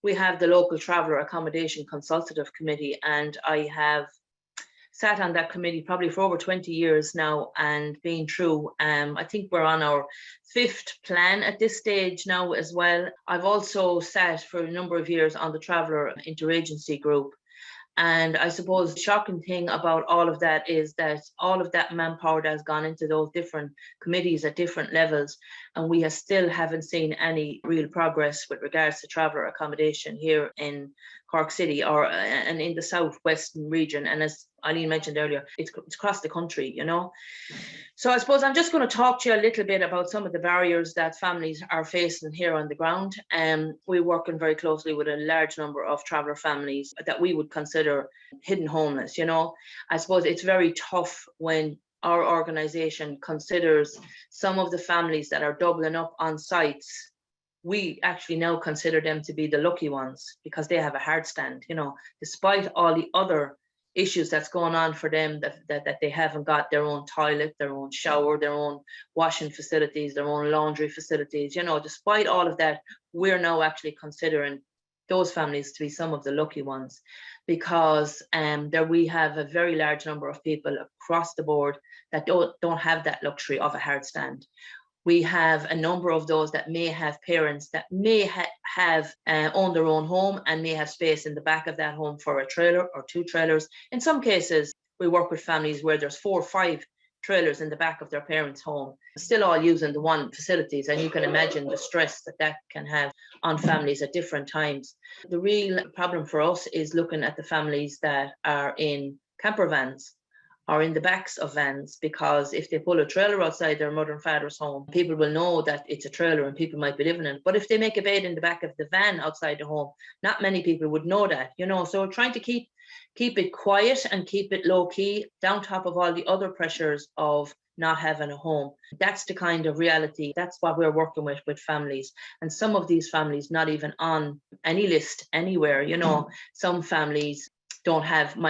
we have the local traveller accommodation consultative committee, and I have sat on that committee probably for over 20 years now and been through, I think we're on our 5th plan at this stage now as well. I've also sat for a number of years on the traveller interagency group. And I suppose the shocking thing about all of that is that all of that manpower that has gone into those different committees at different levels, and we still haven't seen any real progress with regards to traveller accommodation here in Cork City and in the southwestern region. And as Eileen mentioned earlier, it's across the country, you know. So I suppose I'm just going to talk to you a little bit about some of the barriers that families are facing here on the ground. We're working very closely with a large number of traveller families that we would consider hidden homeless, you know. I suppose it's very tough when our organisation considers some of the families that are doubling up on sites. We actually now consider them to be the lucky ones because they have a hard stand, you know, despite all the other issues that's going on for them, that they haven't got their own toilet, their own shower, their own washing facilities, their own laundry facilities, you know. Despite all of that, we're now actually considering those families to be some of the lucky ones, because there we have a very large number of people across the board that don't have that luxury of a hard stand. We have a number of those that may have parents that may have owned their own home and may have space in the back of that home for a trailer or 2 trailers. In some cases, we work with families where there's 4 or 5 trailers in the back of their parents' home, still all using the one facilities. And you can imagine the stress that can have on families at different times. The real problem for us is looking at the families that are in camper vans or in the backs of vans, because if they pull a trailer outside their mother and father's home, people will know that it's a trailer and people might be living in it. But if they make a bed in the back of the van outside the home, not many people would know that, you know. So we're trying to keep it quiet and keep it low key, down top of all the other pressures of not having a home. That's the kind of reality. That's what we're working with families. And some of these families not even on any list anywhere, you know. Some families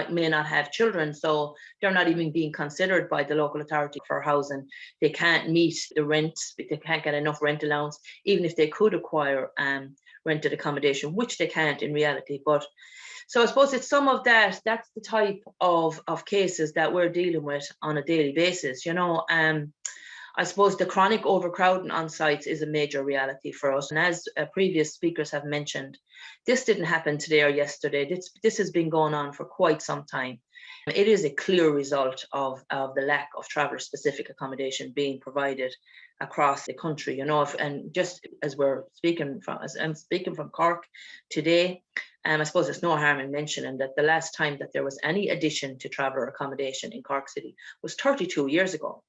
may not have children, so they're not even being considered by the local authority for housing. They can't meet the rent, they can't get enough rent allowance, even if they could acquire rented accommodation, which they can't in reality. But so I suppose it's some of that. That's the type of cases that we're dealing with on a daily basis, you know. I suppose the chronic overcrowding on sites is a major reality for us. And as previous speakers have mentioned, this didn't happen today or yesterday. This has been going on for quite some time. It is a clear result of the lack of traveller-specific accommodation being provided across the country, you know. And just as I'm speaking from Cork today, I suppose there's no harm in mentioning that the last time that there was any addition to traveller accommodation in Cork City was 32 years ago.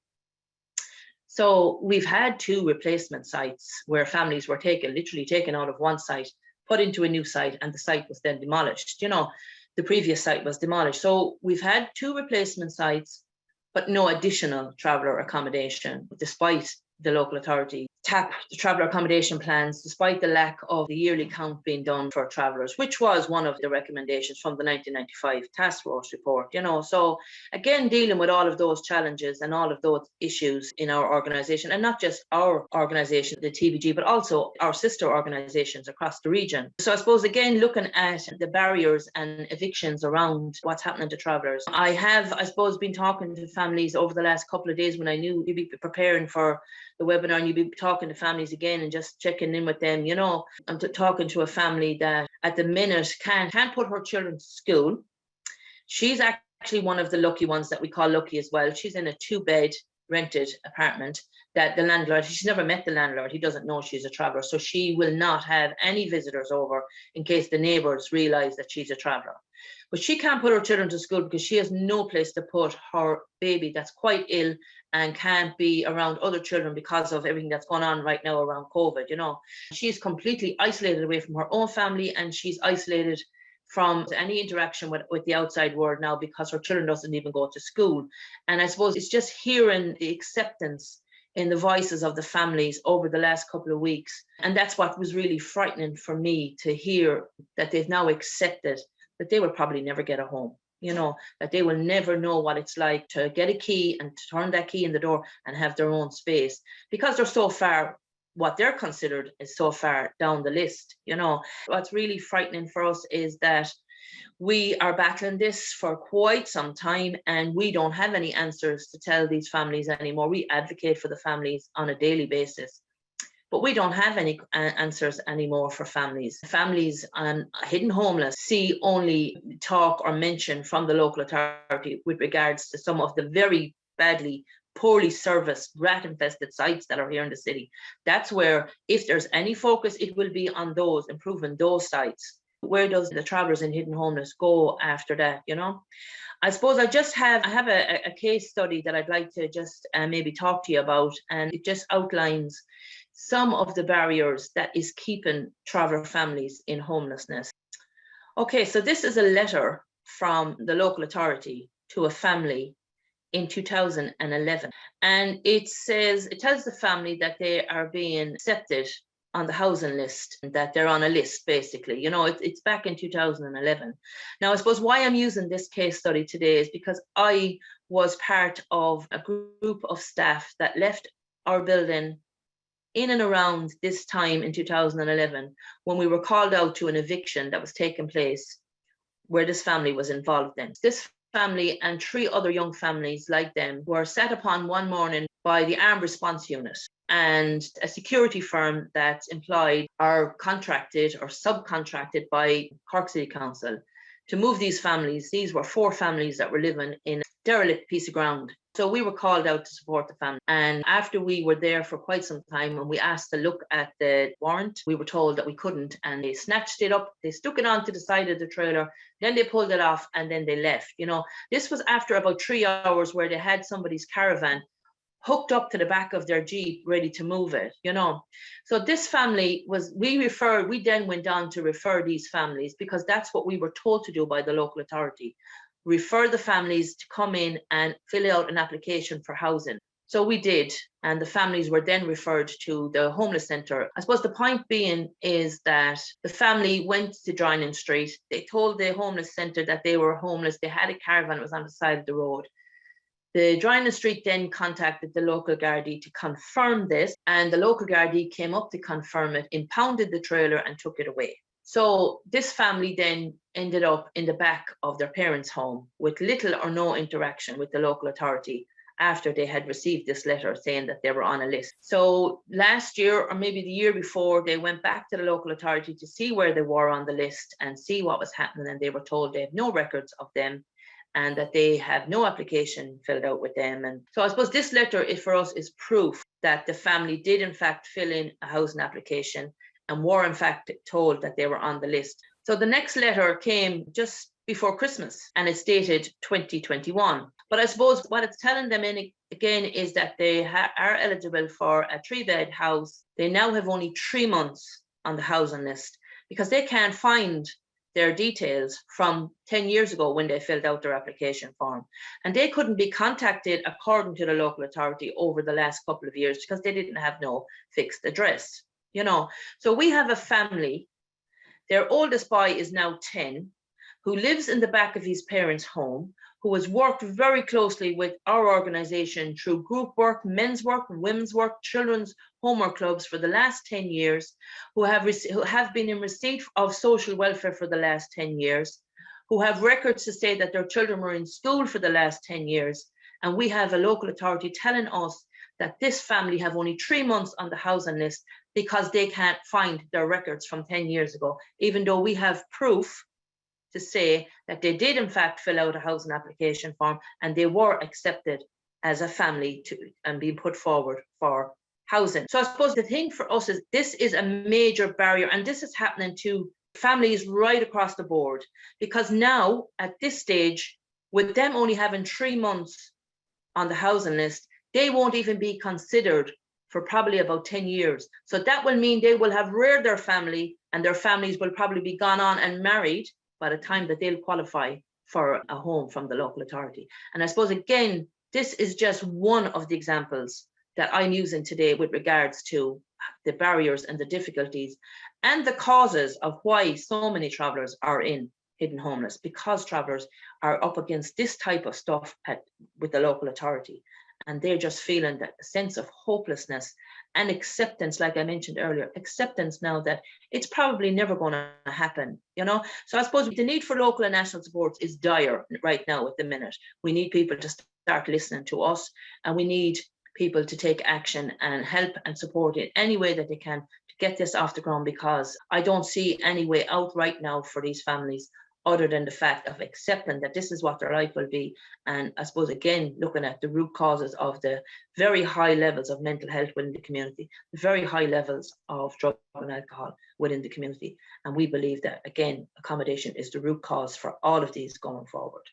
So we've had 2 replacement sites where families were literally taken out of one site, put into a new site, and the site was then demolished. You know, the previous site was demolished. So we've had 2 replacement sites, but no additional traveller accommodation, despite the local authority tap the traveller accommodation plans, despite the lack of the yearly count being done for travellers, which was one of the recommendations from the 1995 task force report, you know. So again, dealing with all of those challenges and all of those issues in our organisation, and not just our organisation, the TBG, but also our sister organisations across the region. So I suppose, again, looking at the barriers and evictions around what's happening to travellers, I suppose, been talking to families over the last couple of days when I knew you'd be preparing for the webinar, and you'd be talking to families again and just checking in with them, you know. I'm talking to a family that at the minute can't put her children to school. She's actually one of the lucky ones that we call lucky as well. She's in a 2-bed rented apartment that the landlord, she's never met the landlord, he doesn't know she's a traveller, so she will not have any visitors over in case the neighbours realise that she's a traveller. But she can't put her children to school because she has no place to put her baby that's quite ill and can't be around other children because of everything that's going on right now around COVID, you know. She's completely isolated away from her own family, and she's isolated from any interaction with the outside world now because her children doesn't even go to school. And I suppose it's just hearing the acceptance in the voices of the families over the last couple of weeks. And that's what was really frightening for me, to hear that they've now accepted that they will probably never get a home, you know, that they will never know what it's like to get a key and to turn that key in the door and have their own space, because they're so far what they're considered is so far down the list. You know, what's really frightening for us is that we are battling this for quite some time, and we don't have any answers to tell these families anymore. We advocate for the families on a daily basis, but we don't have any answers anymore for families. Families on hidden homeless see only talk or mention from the local authority with regards to some of the very badly, poorly serviced, rat-infested sites that are here in the city. That's where, if there's any focus, it will be on those, improving those sites. Where does the travellers in hidden homeless go after that, you know? I suppose I have a case study that I'd like to just maybe talk to you about, and it just outlines some of the barriers that is keeping traveller families in homelessness. Okay, so this is a letter from the local authority to a family in 2011, and it tells the family that they are being accepted on the housing list, that they're on a list, basically. You know, it's back in 2011. Now, I suppose why I'm using this case study today is because I was part of a group of staff that left our building in and around this time in 2011, when we were called out to an eviction that was taking place where this family was involved in. This family and 3 other young families like them were set upon one morning by the Armed Response Unit, and a security firm that employed or contracted or subcontracted by Cork City Council to move these families. These were 4 families that were living in a derelict piece of ground. So we were called out to support the family. And after we were there for quite some time, when we asked to look at the warrant, we were told that we couldn't. And they snatched it up, they stuck it onto the side of the trailer, then they pulled it off, and then they left. You know, this was after about 3 hours where they had somebody's caravan hooked up to the back of their Jeep, ready to move it, you know. So this family we then went on to refer these families, because that's what we were told to do by the local authority. Refer the families to come in and fill out an application for housing. So we did, and the families were then referred to the homeless centre. I suppose the point being is that the family went to Joining Street. They told the homeless centre that they were homeless. They had a caravan that was on the side of the road. The Joining Street then contacted the local Gardaí to confirm this, and the local Gardaí came up to confirm it, impounded the trailer and took it away. So this family then ended up in the back of their parents' home with little or no interaction with the local authority after they had received this letter saying that they were on a list. So last year, or maybe the year before, they went back to the local authority to see where they were on the list and see what was happening, and they were told they have no records of them and that they have no application filled out with them. And so I suppose this letter for us is proof that the family did in fact fill in a housing application and were in fact told that they were on the list. So the next letter came just before Christmas, and it's dated 2021. But I suppose what it's telling them again is that they are eligible for a 3-bed house. They now have only 3 months on the housing list because they can't find their details from 10 years ago when they filled out their application form. And they couldn't be contacted according to the local authority over the last couple of years because they didn't have no fixed address, you know. So we have a family, their oldest boy is now 10, who lives in the back of his parents' home, who has worked very closely with our organisation through group work, men's work, women's work, children's homework clubs for the last 10 years, who have been in receipt of social welfare for the last 10 years, who have records to say that their children were in school for the last 10 years. And we have a local authority telling us that this family have only 3 months on the housing list because they can't find their records from 10 years ago, even though we have proof to say that they did in fact fill out a housing application form and they were accepted as a family and being put forward for housing. So I suppose the thing for us is this is a major barrier, and this is happening to families right across the board, because now at this stage, with them only having 3 months on the housing list, they won't even be considered for probably about 10 years. So that will mean they will have reared their family, and their families will probably be gone on and married by the time that they'll qualify for a home from the local authority. And I suppose, again, this is just one of the examples that I'm using today with regards to the barriers and the difficulties and the causes of why so many travellers are in hidden homeless, because travellers are up against this type of stuff with the local authority. And they're just feeling that sense of hopelessness and acceptance, like I mentioned earlier, acceptance now that it's probably never going to happen, you know. So I suppose the need for local and national supports is dire right now at the minute. We need people to start listening to us, and we need people to take action and help and support in any way that they can to get this off the ground, because I don't see any way out right now for these families other than the fact of accepting that this is what their life will be. And I suppose, again, looking at the root causes of the very high levels of mental health within the community, the very high levels of drug and alcohol within the community. And we believe that, again, accommodation is the root cause for all of these going forward.